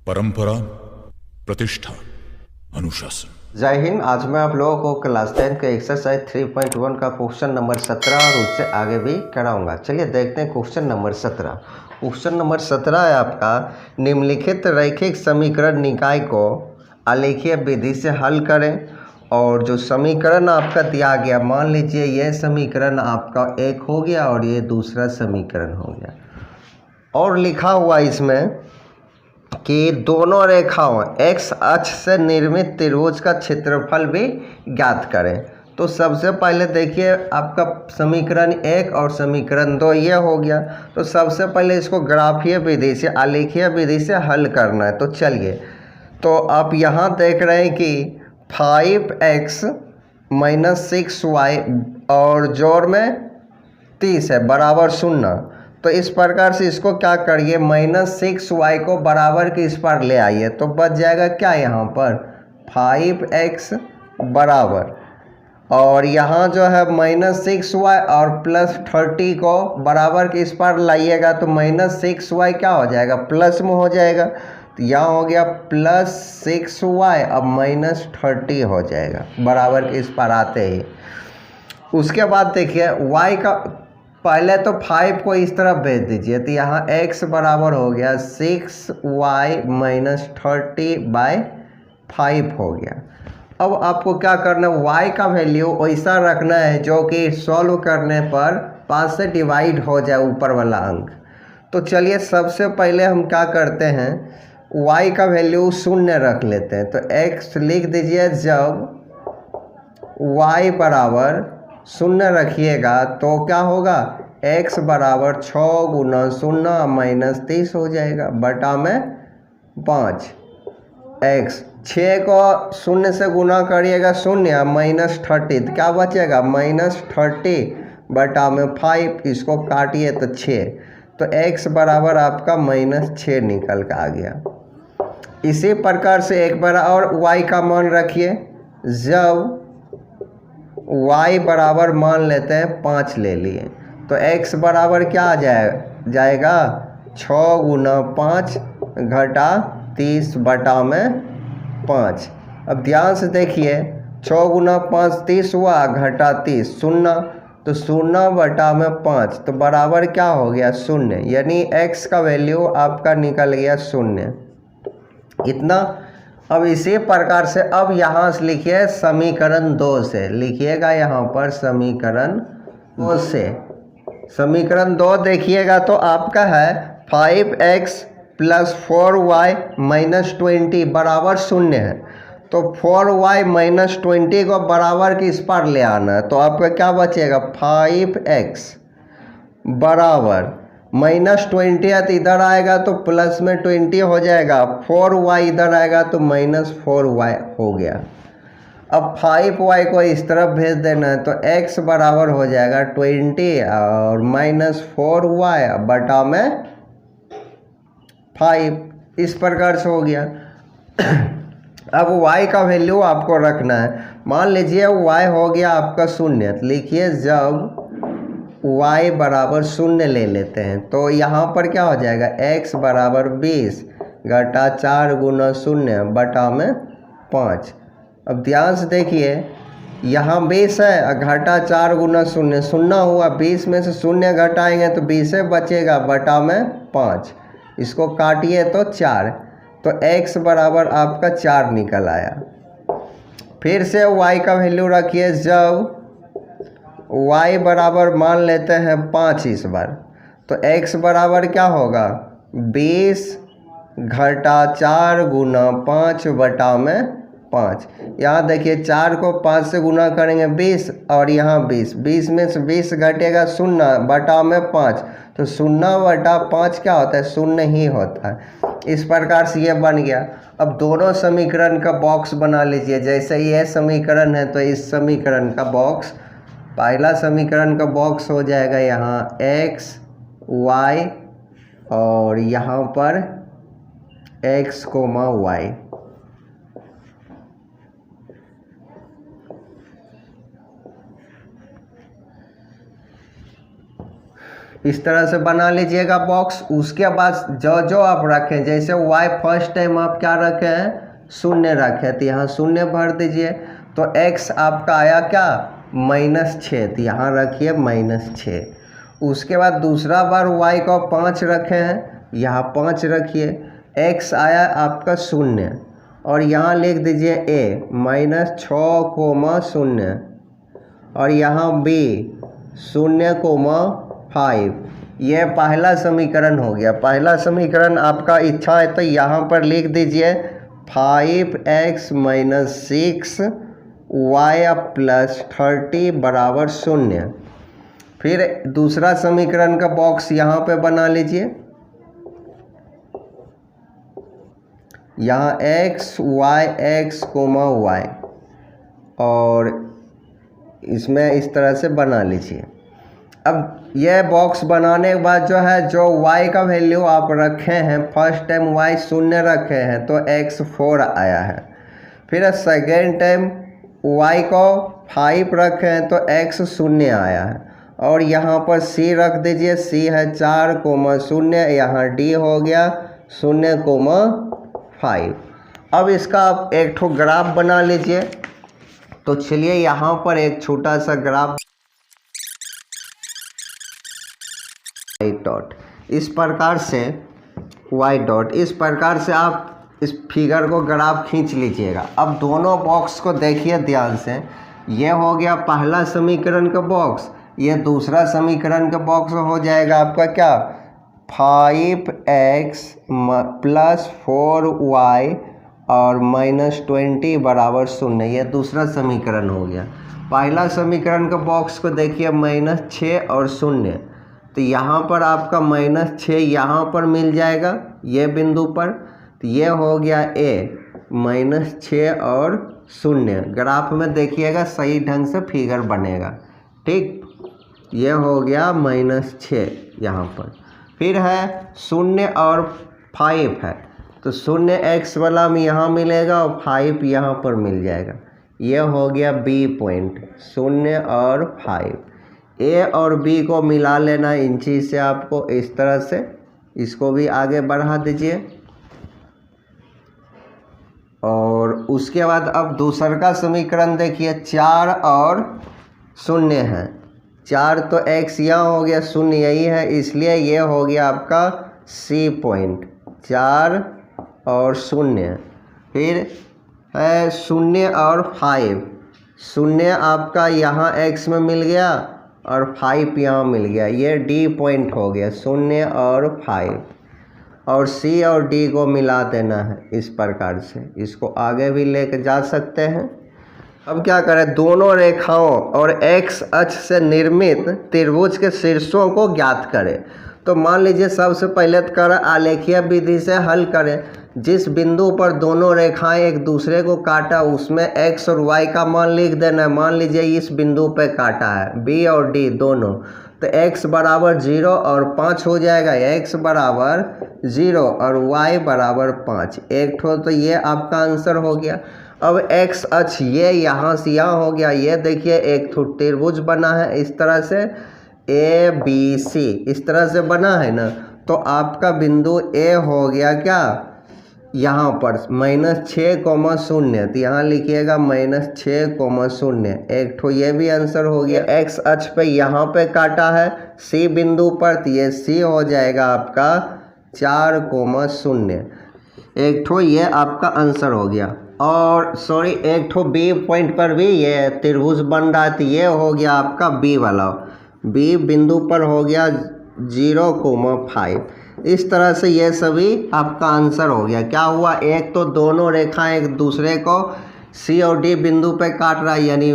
परंपरा, प्रतिष्ठा, अनुशासन। जय हिंद। आज मैं आप लोगों को क्लास 10 के एक्सरसाइज 3.1 का क्वेश्चन नंबर 17 और उससे आगे भी कराऊंगा। चलिए देखते हैं क्वेश्चन नंबर 17। क्वेश्चन नंबर 17 है आपका, निम्नलिखित रैखिक समीकरण निकाय को आलेखीय विधि से हल करें। और जो समीकरण आपका दिया गया, मान लीजिए यह समीकरण आपका एक हो गया और ये दूसरा समीकरण हो गया, और लिखा हुआ इसमें कि दोनों रेखाओं x अक्ष से निर्मित त्रिभुज का क्षेत्रफल भी ज्ञात करें। तो सबसे पहले देखिए, आपका समीकरण 1 और समीकरण 2 ये हो गया। तो सबसे पहले इसको ग्राफीय विधि से, आलेखीय विधि से हल करना है। तो चलिए, तो आप यहाँ देख रहे हैं कि 5x - 6y और जोड़ में 30 है बराबर 0। तो इस प्रकार से इसको क्या करिए, -6y को बराबर के इस पर ले आइए। तो बच जाएगा क्या, यहाँ पर 5x बराबर, और यहाँ जो है -6y और +30 को बराबर के इस पर लाइएगा। तो -6y क्या हो जाएगा, प्लस में हो जाएगा। तो यहाँ हो गया +6y, अब -30 हो जाएगा बराबर के इस पर आते ही। उसके बाद देखिए y का, पहले तो 5 को इस तरफ भेज दीजिए। तो यहाँ x बराबर हो गया 6y - 30/5 हो गया। अब आपको क्या करना है, y का वैल्यू वैसा रखना है जो कि सॉल्व करने पर 5 से डिवाइड हो जाए ऊपर वाला अंक। तो चलिए सबसे पहले हम क्या करते हैं, y का वैल्यू 0 रख लेते हैं। तो x लिख दीजिए, जब y बराबर 0 रखिएगा तो क्या होगा, x बराबर 6 × 0 - 30 हो जाएगा बटा में 5। x 6 को 0 से गुना करिएगा 0 -30, तो क्या बचेगा -30 बटा में 5। इसको काटिए तो 6, तो x बराबर आपका -6 निकल के आ गया। इसी प्रकार से एक बार और y का मान रखिए। जब y बराबर मान लेते हैं 5 ले लिए, तो x बराबर क्या आ जाएगा 6 × 5 - 30 बटा में 5। अब ध्यान से देखिए, 6 × 5 30 हुआ, घटा 30 0, तो 0 बटा में 5, तो बराबर क्या हो गया 0। यानी x का वैल्यू आपका निकल गया 0। इतना। अब इसी प्रकार से अब यहाँ से लिखिए समीकरण 2 से, लिखिएगा यहाँ पर समीकरण 2 से। समीकरण 2 देखिएगा तो आपका है 5x + 4y - 20 बराबर 0 है। तो 4y - 20 को बराबर के इस पर ले आना है। तो आपका क्या बचेगा, 5x बराबर -20 है तो इधर आएगा तो प्लस में 20 हो जाएगा, 4y इधर आएगा तो -4y हो गया। अब 5y को इस तरफ भेज देना है, तो x बराबर हो जाएगा 20 और -4y बटा में 5। इस प्रकार से हो गया। अब y का वैल्यू आपको रखना है। मान लीजिए y हो गया आपका 0, तो लिखिए जब y बराबर 0 ले लेते हैं, तो यहाँ पर क्या हो जाएगा, x बराबर 20 घटा 4 × 0 बटा में 5। अब ध्यान से देखिए, यहाँ 20 है, घटा 4 × 0 0 हुआ, 20 में से 0 घटाएंगे तो 20 बचेगा बटा में 5। इसको काटिए तो 4, तो x बराबर आपका 4 निकल आया। फिर से y का वैल्यू रखिए। जब y बराबर मान लेते हैं 5 इस बार, तो x बराबर क्या होगा, 20 घटा 4 × 5 बटा में 5। यहाँ देखिए 4 को 5 से गुना करेंगे 20, और यहाँ 20 में से 20 घटेगा 0 बटा में 5, तो 0 बटा 5 क्या होता है, 0 ही होता है। इस प्रकार से ये बन गया। अब दोनों समीकरण का बॉक्स बना लीजिए। जैसे ये समीकरण है तो इस समीकरण का बॉक्स, पहला समीकरण का बॉक्स हो जाएगा यहाँ x y, और यहाँ पर x, y। इस तरह से बना लीजिएगा बॉक्स। उसके बाद जो जो आप रखें, जैसे y फर्स्ट टाइम आप क्या रखे हैं, शून्य रखे, तो यहाँ शून्य भर दीजिए। तो x आपका आया क्या, -6, तो यहाँ रखिए -6। उसके बाद दूसरा बार y को 5 रखे हैं, यहाँ 5 रखिए। x आया आपका 0 और यहाँ लिख दीजिए a -6,0 और यहाँ b 0,5। ये पहला समीकरण हो गया। पहला समीकरण आपका इच्छा है तो यहाँ पर लिख दीजिए 5x - 6y + 30 = 0। फिर दूसरा समीकरण का बॉक्स यहाँ पे बना लीजिए। यहाँ x y और इसमें इस तरह से बना लीजिए। अब यह बॉक्स बनाने के बाद जो है, जो y का वैल्यू आप रखे हैं, फर्स्ट टाइम y 0 रखे हैं तो x 4 आया है। फिर सेकेंड टाइम y को 5 रखे हैं तो x 0 आया है। और यहाँ पर c रख दीजिए, c है 4,0, यहाँ d हो गया 0,5। अब इसका आप एक ठो ग्राफ बना लीजिए। तो चलिए यहाँ पर एक छोटा सा ग्राफ y डॉट इस प्रकार से आप इस फिगर को ग्राफ खींच लीजिएगा। अब दोनों बॉक्स को देखिए ध्यान से। ये हो गया पहला समीकरण का बॉक्स, ये दूसरा समीकरण का बॉक्स हो जाएगा आपका क्या, 5x + 4y और -20 = 0। ये दूसरा समीकरण हो गया। पहला समीकरण का बॉक्स को देखिए, -6 और 0, तो यहाँ पर आपका -6 यहाँ पर मिल जाएगा ये बिंदु पर। तो ये हो गया a -6 और 0। ग्राफ में देखिएगा सही ढंग से फिगर बनेगा, ठीक। ये हो गया -6 यहाँ पर। फिर है 0 और 5 है, तो 0 x वाला में यहाँ मिलेगा और 5 यहाँ पर मिल जाएगा। ये हो गया b पॉइंट, 0 और 5। a और b को मिला लेना इंची से आपको, इस तरह से इसको भी आगे बढ़ा दीजिए। और उसके बाद अब दूसरा का समीकरण देखिए, 4 और 0 है। 4 तो x यहाँ हो गया, 0 यही है, इसलिए ये हो गया आपका c पॉइंट, 4 और 0। फिर है 0 और 5, 0 आपका यहाँ x में मिल गया और 5 यहाँ मिल गया, ये d पॉइंट हो गया, 0 और 5। और c और d को मिला देना है इस प्रकार से। इसको आगे भी लेकर जा सकते हैं। अब क्या करें, दोनों रेखाओं और x अक्ष से निर्मित त्रिभुज के शीर्षों को ज्ञात करें। तो मान लीजिए सबसे पहले तो करें आलेखीय विधि से हल करें। जिस बिंदु पर दोनों रेखाएं एक दूसरे को काटा उसमें x और y का मान लिख देना है। मान लीजिए इस बिंदु पे काटा है b और d दोनों, तो x = 0 और 5 हो जाएगा। x = 0 और y = 5, एक ठो तो ये आपका आंसर हो गया। अब x अक्ष ये यहाँ से यहाँ हो गया। ये देखिए एक ठो त्रिभुज बना है इस तरह से, ABC इस तरह से बना है ना। तो आपका बिंदु A हो गया क्या, यहाँ पर -6,0, तो यहाँ लिखिएगा -6,0। एक ठो ये भी आंसर हो गया। x अक्ष पे यहाँ पे काटा है C बिंदु पर, तो ये C हो जाएगा आपका 4,0। एक ठो ये आपका आंसर हो गया। और सॉरी, एक ठो B पॉइंट पर भी ये त्रिभुज बन रहा है, तो ये हो गया आपका B वाला। B बिंदु पर हो गया 0,5। इस तरह से ये सभी आपका आंसर हो गया। क्या हुआ, एक तो दोनों रेखाएं एक दूसरे को C और D बिंदु पे काट रहा है, यानी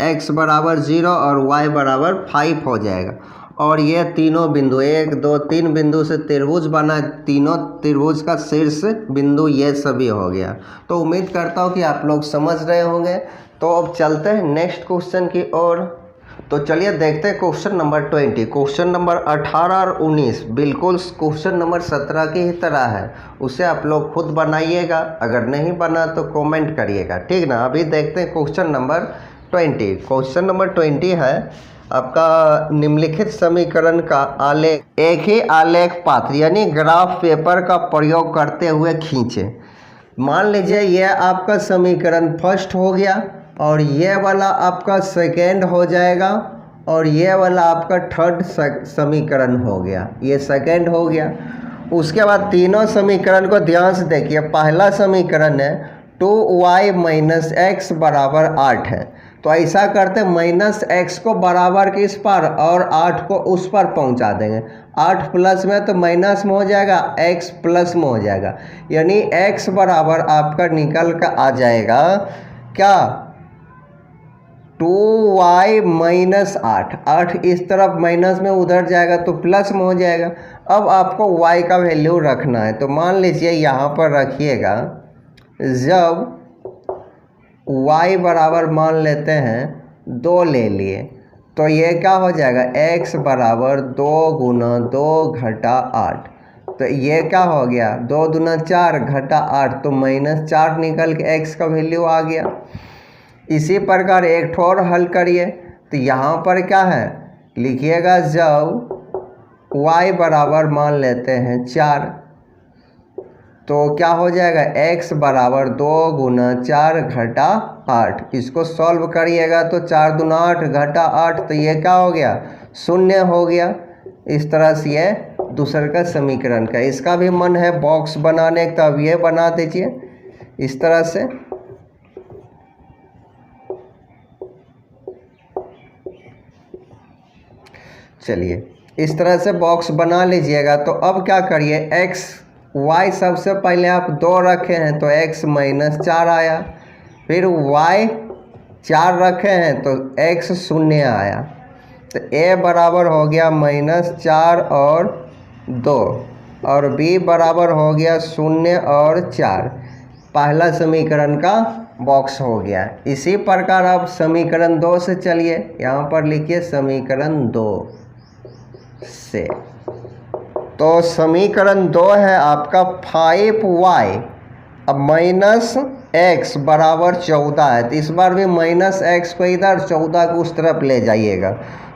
x = 0 और y = 5 हो जाएगा। और ये तीनों बिंदु 1 2 3 बिंदु से त्रिभुज बना, तीनों त्रिभुज का शीर्ष बिंदु ये सभी हो गया। तो उम्मीद करता हूँ कि आप लोग समझ रहे होंगे। तो अब चलते हैं नेक्स्ट क्वेश्चन की ओर। तो चलिए देखते हैं क्वेश्चन नंबर 20। क्वेश्चन नंबर 18 और 19 बिल्कुल क्वेश्चन नंबर 17 की ही तरह है, उसे आप लोग खुद बनाइएगा। अगर नहीं बना तो कमेंट करिएगा, ठीक ना। अभी देखते हैं क्वेश्चन नंबर 20। क्वेश्चन नंबर 20 है, आपका निम्नलिखित समीकरण का आलेख एक ही आलेख पात्र यानी ग्राफ पेपर का प्रयोग करते हुए खींचे। मान लीजिए यह आपका समीकरण फर्स्ट हो गया और ये वाला आपका सेकेंड हो जाएगा और ये वाला आपका थर्ड समीकरण हो गया, ये सेकेंड हो गया। उसके बाद तीनों समीकरण को ध्यान से देखिए। पहला समीकरण है 2y माइनस एक्स बराबर 8 है, तो ऐसा करते माइनस एक्स को बराबर किस पर और 8 को उस पर पहुंचा देंगे। 8 प्लस में तो माइनस में हो जाएगा, x प्लस में हो जाएगा, यानी x बराबर आपका निकल कर आ जाएगा क्या 2y माइनस 8 इस तरफ माइनस में उधर जाएगा तो प्लस में हो जाएगा। अब आपको y का वैल्यू रखना है, तो मान लीजिए यहाँ पर रखिएगा, जब y बराबर मान लेते हैं 2 ले लिए तो ये क्या हो जाएगा x बराबर 2 गुना 2 घटा 8, तो ये क्या हो गया 2 दूना 4 घटा 8, तो -4 निकल के x का वैल्यू आ गया। इसी प्रकार एक ठोर हल करिए, तो यहाँ पर क्या है लिखिएगा, जब y बराबर मान लेते हैं 4 तो क्या हो जाएगा x बराबर 2 गुना 4 घटा 8, इसको सॉल्व करिएगा तो 4 दूना 8 घटा 8, तो ये क्या हो गया 0 हो गया। इस तरह से ये दूसरे का समीकरण का, इसका भी मन है बॉक्स बनाने का, तो अब ये बना दीजिए इस तरह से। चलिए इस तरह से बॉक्स बना लीजिएगा। तो अब क्या करिए, x y सबसे पहले आप 2 रखे हैं तो x माइनस 4 आया, फिर y 4 रखे हैं तो x 0 आया, तो a बराबर हो गया -4 और 2 और b बराबर हो गया 0 और 4। पहला समीकरण का बॉक्स हो गया। इसी प्रकार आप समीकरण 2 से चलिए, यहाँ पर लिखिए समीकरण 2 से। तो समीकरण 2 है आपका 5y अब माइनस एक्स बराबर 14 है, तो इस बार भी माइनस एक्स को इधर 14 को उस तरफ ले जाइएगा,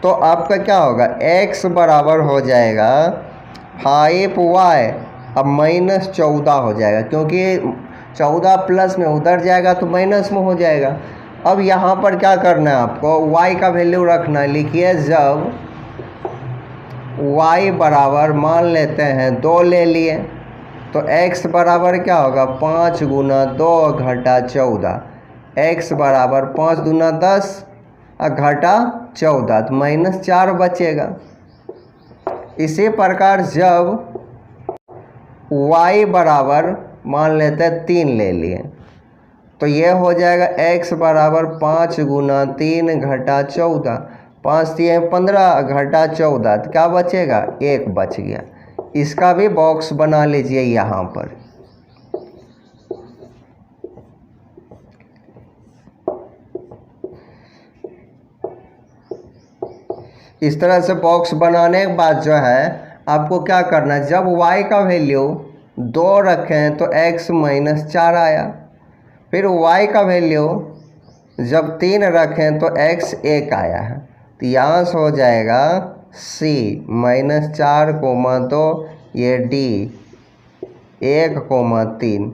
तो आपका क्या होगा x बराबर हो जाएगा 5y अब -14 हो जाएगा, क्योंकि 14 प्लस में उधर जाएगा तो माइनस में हो जाएगा। अब यहाँ पर क्या करना है आपको, y का वैल्यू रखना है। लिखिए जब y बराबर मान लेते हैं 2 ले लिए तो x बराबर क्या होगा 5 गुना 2 घटा 14, x बराबर 5 दूना 10 घटा 14, तो -4 बचेगा। इसी प्रकार जब y बराबर मान लेते हैं 3 ले लिए तो ये हो जाएगा x बराबर 5 गुना 3 घटा 14, 5 3 15 घटा 14, तो क्या बचेगा 1 बच गया। इसका भी बॉक्स बना लीजिए यहाँ पर। इस तरह से बॉक्स बनाने के बाद जो है आपको क्या करना है, जब y का वैल्यू 2 रखें तो x -4 आया, फिर y का वैल्यू जब 3 रखें तो x 1 आया है, तो यहाँ से हो जाएगा c -4, 2 ये d 1, 3।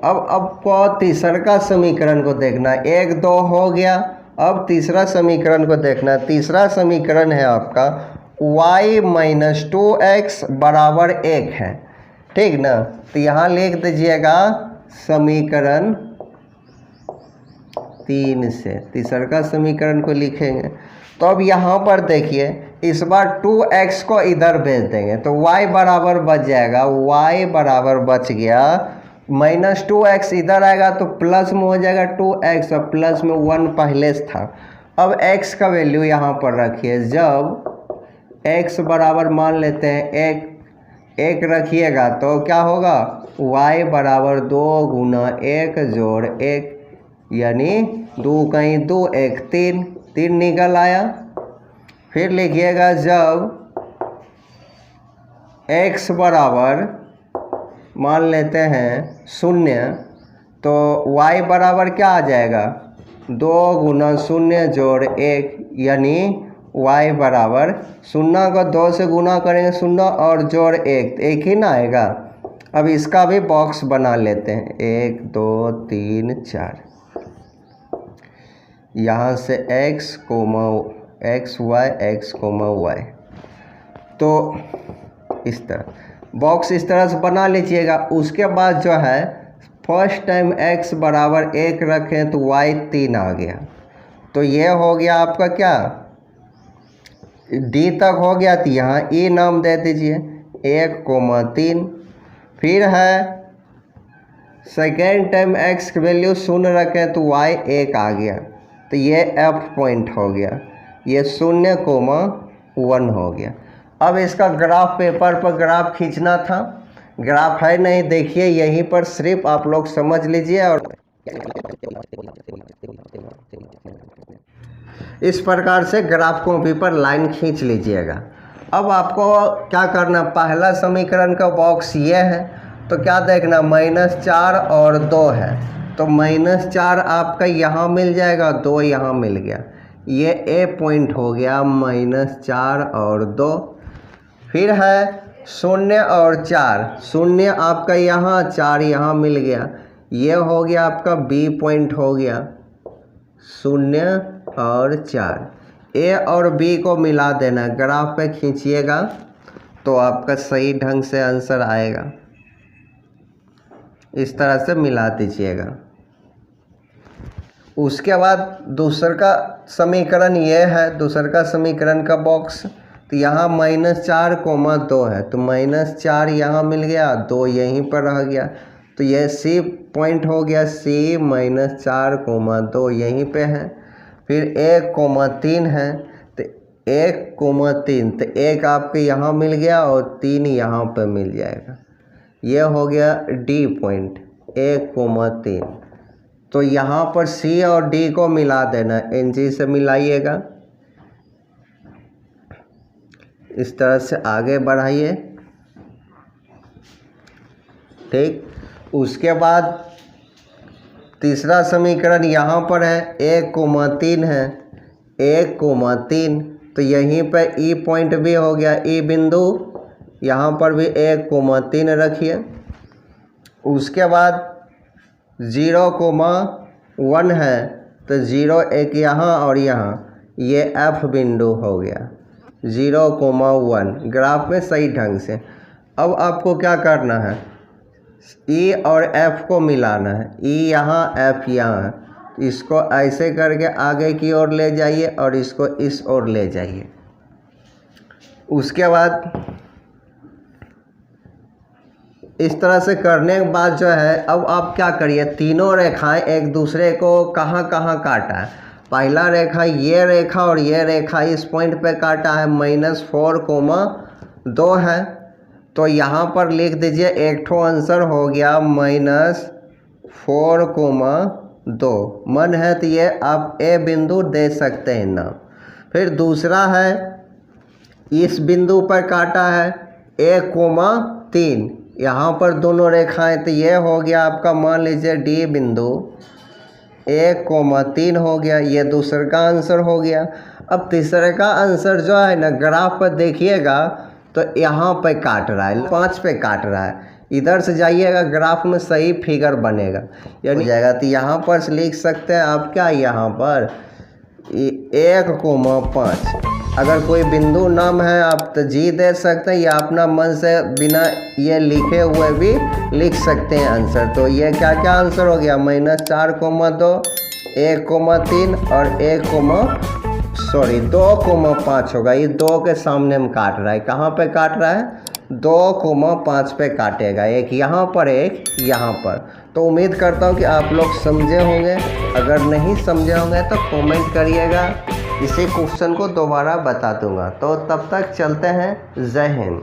अब आपको तीसरा समीकरण को देखना, 1 2 हो गया। अब तीसरा समीकरण को देखना, तीसरा समीकरण है आपका y - 2x बराबर 1 है, ठीक ना। तो यहाँ लिख दीजिएगा समीकरण 3 से तीसरा समीकरण को लिखेंगे। तो अब यहाँ पर देखिए इस बार 2x को इधर भेज देंगे तो y बराबर बच जाएगा, y बराबर बच गया -2x इधर आएगा तो प्लस में हो जाएगा 2x और प्लस में 1 पहले से था। अब x का वैल्यू यहाँ पर रखिए, जब x बराबर मान लेते हैं 1 रखिएगा तो क्या होगा y बराबर 2 गुना 1 जोड़ 1, यानी 2 कहीं 2 1 3 निकल आया। फिर लिखिएगा जब x बराबर मान लेते हैं 0 तो y बराबर क्या आ जाएगा 2 गुना 0 जोड़ 1, यानी y बराबर 0 को 2 से गुना करेंगे 0 और जोड़ 1, एक ही ना आएगा। अब इसका भी बॉक्स बना लेते हैं 1 2 3 4, यहाँ से x y, तो इस तरह बॉक्स इस तरह से बना लीजिएगा। उसके बाद जो है फर्स्ट टाइम x बराबर 1 रखें तो y 3 आ गया, तो ये हो गया आपका क्या d तक हो गया, तो यहाँ e नाम दे दीजिए 1,3। फिर है सेकेंड टाइम x की वैल्यू 0 रखें तो y 1 आ गया, तो ये f पॉइंट हो गया, ये 0,1 हो गया। अब इसका ग्राफ पेपर पर ग्राफ खींचना था, ग्राफ है नहीं, देखिए यहीं पर सिर्फ आप लोग समझ लीजिए और इस प्रकार से ग्राफ कॉपी पर लाइन खींच लीजिएगा। अब आपको क्या करना, पहला समीकरण का बॉक्स ये है, तो क्या देखना -4 और 2 है, तो -4 आपका यहाँ मिल जाएगा, 2 यहाँ मिल गया, ये ए पॉइंट हो गया -4 और 2। फिर है 0 और 4, 0 आपका यहाँ 4 यहाँ मिल गया, ये हो गया आपका बी पॉइंट हो गया 0 और 4। ए और बी को मिला देना, ग्राफ पे खींचिएगा तो आपका सही ढंग से आंसर आएगा। इस तरह से मिला दीजिएगा। उसके बाद दूसर का समीकरण ये है, दूसर का समीकरण का बॉक्स, तो यहाँ -4,2 है, तो -4 यहाँ मिल गया, 2 यहीं पर रह गया, तो यह सी पॉइंट हो गया, सी -4,2 यहीं पे है। फिर 1,3 है, तो 1,3, तो 1 आपके यहाँ मिल गया और 3 यहाँ पे मिल जाएगा, ये हो गया डी पॉइंट 1,3। तो यहाँ पर सी और डी को मिला देना, एन जी से मिलाइएगा। इस तरह से आगे बढ़ाइए, ठीक। उसके बाद तीसरा समीकरण यहाँ पर है 1,3 है, 1,3, तो यहीं पर ई पॉइंट भी हो गया, ई बिंदु, यहाँ पर भी 1,3 रखिए। उसके बाद 0,1 है, तो 0 एक यहाँ और यहाँ, ये एफ बिंदु हो गया 0,1 ग्राफ में सही ढंग से। अब आपको क्या करना है, ई और एफ को मिलाना है, ई यहाँ एफ यहाँ है, इसको ऐसे करके आगे की ओर ले जाइए और इसको इस ओर ले जाइए। उसके बाद इस तरह से करने के बाद जो है, अब आप क्या करिए, तीनों रेखाएं एक दूसरे को कहाँ कहाँ काटा है। पहला रेखा ये रेखा और ये रेखा इस पॉइंट पे काटा है, -4,2 है, तो यहाँ पर लिख दीजिए एक ठो आंसर हो गया -4,2। मन है तो ये आप ए बिंदु दे सकते हैं ना। फिर दूसरा है इस बिंदु पर काटा है 1,3, यहाँ पर दोनों रेखाएं, तो ये हो गया आपका मान लीजिए डी बिंदु 1,3 हो गया, ये दूसरे का आंसर हो गया। अब तीसरे का आंसर जो है ना, ग्राफ पर देखिएगा तो यहाँ पे काट रहा है, 5 पे काट रहा है, इधर से जाइएगा ग्राफ में सही फिगर बनेगा यानी जाएगा। तो यहाँ पर लिख सकते हैं आप क्या, यहाँ पर 1,5। अगर कोई बिंदु नाम है आप तो जी दे सकते हैं, या अपना मन से बिना ये लिखे हुए भी लिख सकते हैं आंसर। तो ये क्या क्या आंसर हो गया, -4,2, 1,3 और 2,5 होगा। ये 2 के सामने में काट रहा है, कहाँ पे काट रहा है, 2,5 पे काटेगा, एक यहाँ पर एक यहाँ पर। तो उम्मीद करता हूँ कि आप लोग समझे होंगे, अगर नहीं समझे होंगे तो कमेंट करिएगा, इसी क्वेश्चन को दोबारा बता दूंगा। तो तब तक चलते हैं, जय हिंद।